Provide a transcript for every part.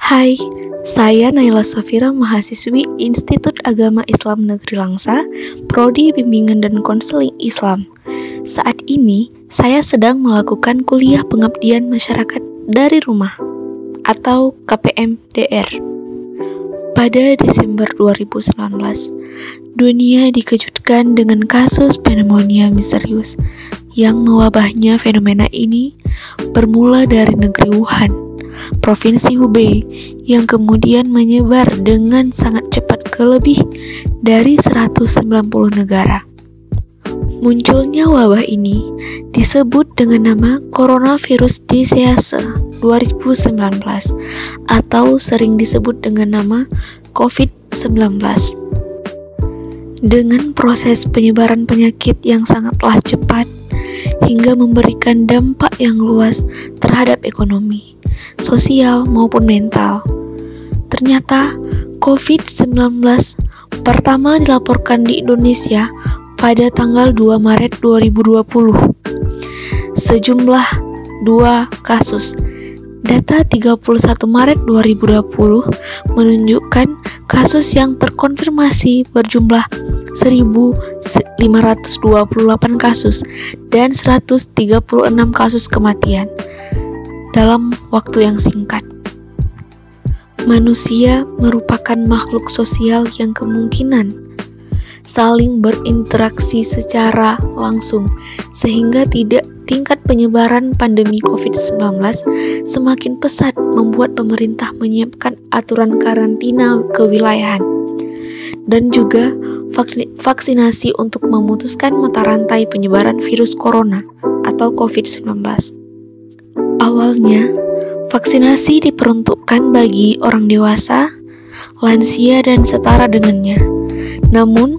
Hai, saya Naila Safira, mahasiswi Institut Agama Islam Negeri Langsa, Prodi Bimbingan dan Konseling Islam. Saat ini, saya sedang melakukan kuliah pengabdian masyarakat dari rumah atau KPMDR. Pada Desember 2019, dunia dikejutkan dengan kasus pneumonia misterius yang mewabahnya. Fenomena ini bermula dari negeri Wuhan, Provinsi Hubei, yang kemudian menyebar dengan sangat cepat ke lebih dari 190 negara. Munculnya wabah ini disebut dengan nama coronavirus disease 2019 atau sering disebut dengan nama COVID-19. Dengan proses penyebaran penyakit yang sangatlah cepat hingga memberikan dampak yang luas terhadap ekonomi, sosial maupun mental. Ternyata COVID-19 pertama dilaporkan di Indonesia pada tanggal 2 Maret 2020. Sejumlah 2 kasus. Data 31 Maret 2020 menunjukkan kasus yang terkonfirmasi berjumlah 1.528 kasus dan 136 kasus kematian dalam waktu yang singkat. Manusia merupakan makhluk sosial yang kemungkinan saling berinteraksi secara langsung, sehingga tingkat penyebaran pandemi COVID-19 semakin pesat membuat pemerintah menyiapkan aturan karantina kewilayahan dan juga vaksinasi untuk memutuskan mata rantai penyebaran virus corona atau COVID-19. Awalnya, vaksinasi diperuntukkan bagi orang dewasa, lansia, dan setara dengannya. Namun,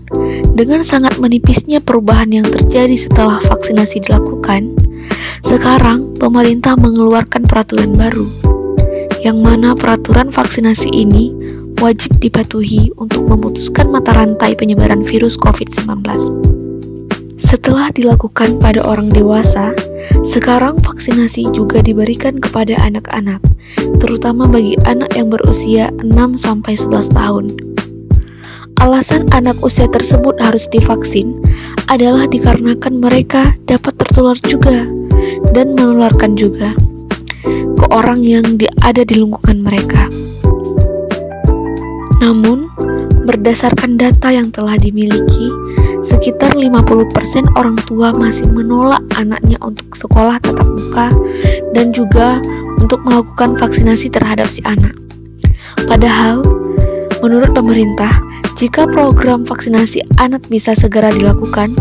dengan sangat menipisnya perubahan yang terjadi setelah vaksinasi dilakukan, sekarang pemerintah mengeluarkan peraturan baru, yang mana peraturan vaksinasi ini wajib dipatuhi untuk memutuskan mata rantai penyebaran virus COVID-19. Setelah dilakukan pada orang dewasa, sekarang vaksinasi juga diberikan kepada anak-anak, terutama bagi anak yang berusia 6-11 tahun. Alasan anak usia tersebut harus divaksin adalah dikarenakan mereka dapat tertular juga dan menularkan juga ke orang yang ada di lingkungan mereka. Namun, berdasarkan data yang telah dimiliki, sekitar 50% orang tua masih menolak anaknya untuk sekolah tatap muka dan juga untuk melakukan vaksinasi terhadap si anak. Padahal, menurut pemerintah, jika program vaksinasi anak bisa segera dilakukan,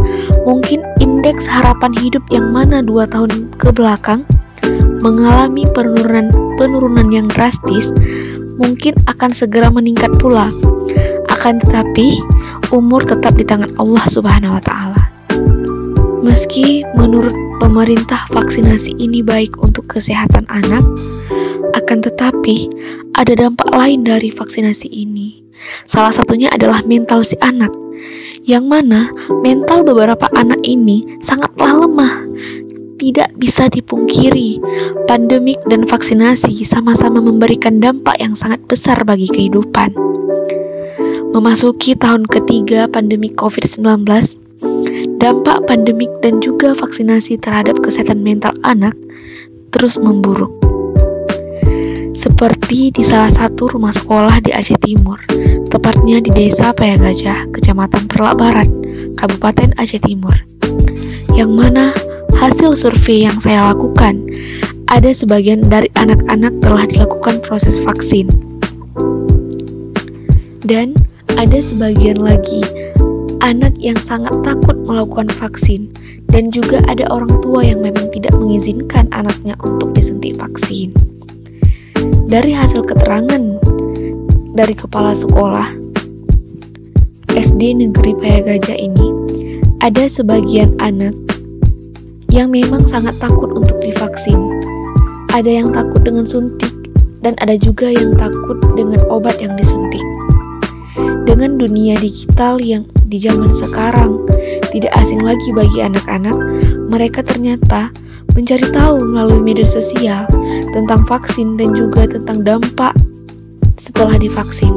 mungkin indeks harapan hidup yang mana 2 tahun ke belakang mengalami penurunan yang drastis mungkin akan segera meningkat pula. Akan tetapi, umur tetap di tangan Allah Subhanahu wa Ta'ala. Meski menurut pemerintah vaksinasi ini baik untuk kesehatan anak, akan tetapi ada dampak lain dari vaksinasi ini. Salah satunya adalah mental si anak, yang mana mental beberapa anak ini sangatlah lemah. Tidak bisa dipungkiri, pandemik dan vaksinasi sama-sama memberikan dampak yang sangat besar bagi kehidupan. Memasuki tahun ketiga pandemi COVID-19, dampak pandemik dan juga vaksinasi terhadap kesehatan mental anak terus memburuk. Seperti di salah satu rumah sekolah di Aceh Timur, tepatnya di Desa Payagajah, Kecamatan Perlak Barat, Kabupaten Aceh Timur, yang mana hasil survei yang saya lakukan, ada sebagian dari anak-anak telah dilakukan proses vaksin, dan ada sebagian lagi anak yang sangat takut melakukan vaksin, dan juga ada orang tua yang memang tidak mengizinkan anaknya untuk disuntik vaksin. Dari hasil keterangan dari kepala sekolah SD Negeri Payagajah ini, ada sebagian anak yang memang sangat takut untuk divaksin. Ada yang takut dengan suntik, dan ada juga yang takut dengan obat yang disuntik. Dengan dunia digital yang di zaman sekarang tidak asing lagi bagi anak-anak, mereka ternyata mencari tahu melalui media sosial tentang vaksin dan juga tentang dampak setelah divaksin.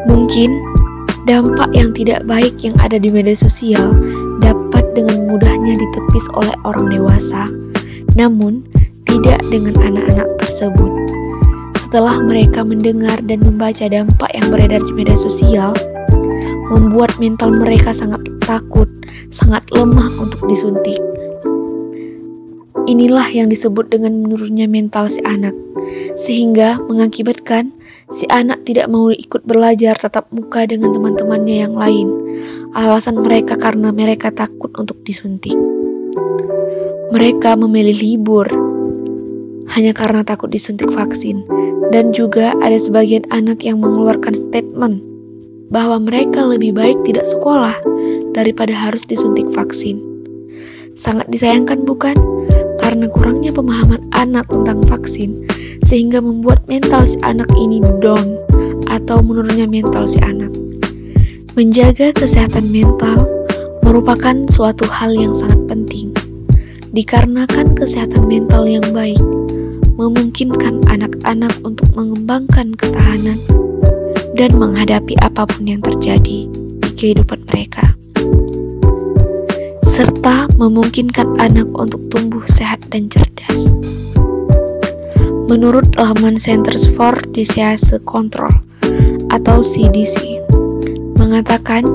Mungkin dampak yang tidak baik yang ada di media sosial dapat dengan mudahnya ditepis oleh orang dewasa, namun tidak dengan anak-anak tersebut. Setelah mereka mendengar dan membaca dampak yang beredar di media sosial, membuat mental mereka sangat takut, sangat lemah untuk disuntik. Inilah yang disebut dengan menurunnya mental si anak, sehingga mengakibatkan si anak tidak mau ikut belajar tatap muka dengan teman-temannya yang lain. Alasan mereka karena mereka takut untuk disuntik. Mereka memilih libur hanya karena takut disuntik vaksin, dan juga ada sebagian anak yang mengeluarkan statement bahwa mereka lebih baik tidak sekolah daripada harus disuntik vaksin. Sangat disayangkan bukan? Karena kurangnya pemahaman anak tentang vaksin, sehingga membuat mental si anak ini down atau menurunnya mental si anak. Menjaga kesehatan mental merupakan suatu hal yang sangat penting, dikarenakan kesehatan mental yang baik memungkinkan anak-anak untuk mengembangkan ketahanan dan menghadapi apapun yang terjadi di kehidupan mereka, serta memungkinkan anak untuk tumbuh sehat dan cerdas. Menurut laman Centers for Disease Control atau CDC mengatakan,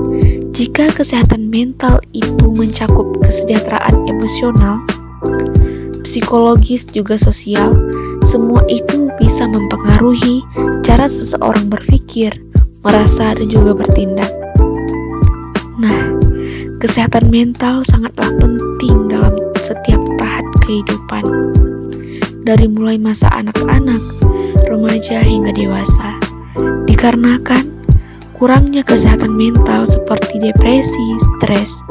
jika kesehatan mental itu mencakup kesejahteraan emosional, psikologis juga sosial, semua itu bisa mempengaruhi cara seseorang berpikir, merasa, dan juga bertindak. Nah, kesehatan mental sangatlah penting dalam setiap tahap kehidupan, dari mulai masa anak-anak, remaja hingga dewasa, dikarenakan kurangnya kesehatan mental seperti depresi, stres,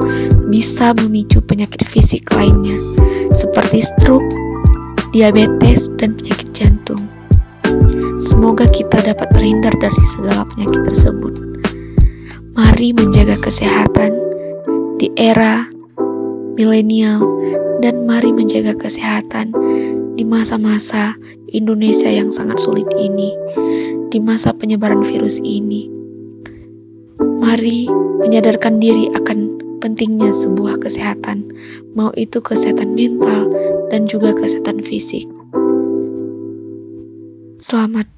bisa memicu penyakit fisik lainnya, seperti stroke, diabetes, dan penyakit jantung. Semoga kita dapat terhindar dari segala penyakit tersebut. Mari menjaga kesehatan di era milenial, dan mari menjaga kesehatan di masa-masa Indonesia yang sangat sulit ini, di masa penyebaran virus ini. Mari menyadarkan diri akan pentingnya sebuah kesehatan, mau itu kesehatan mental dan juga kesehatan fisik. Selamat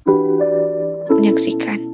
menyaksikan.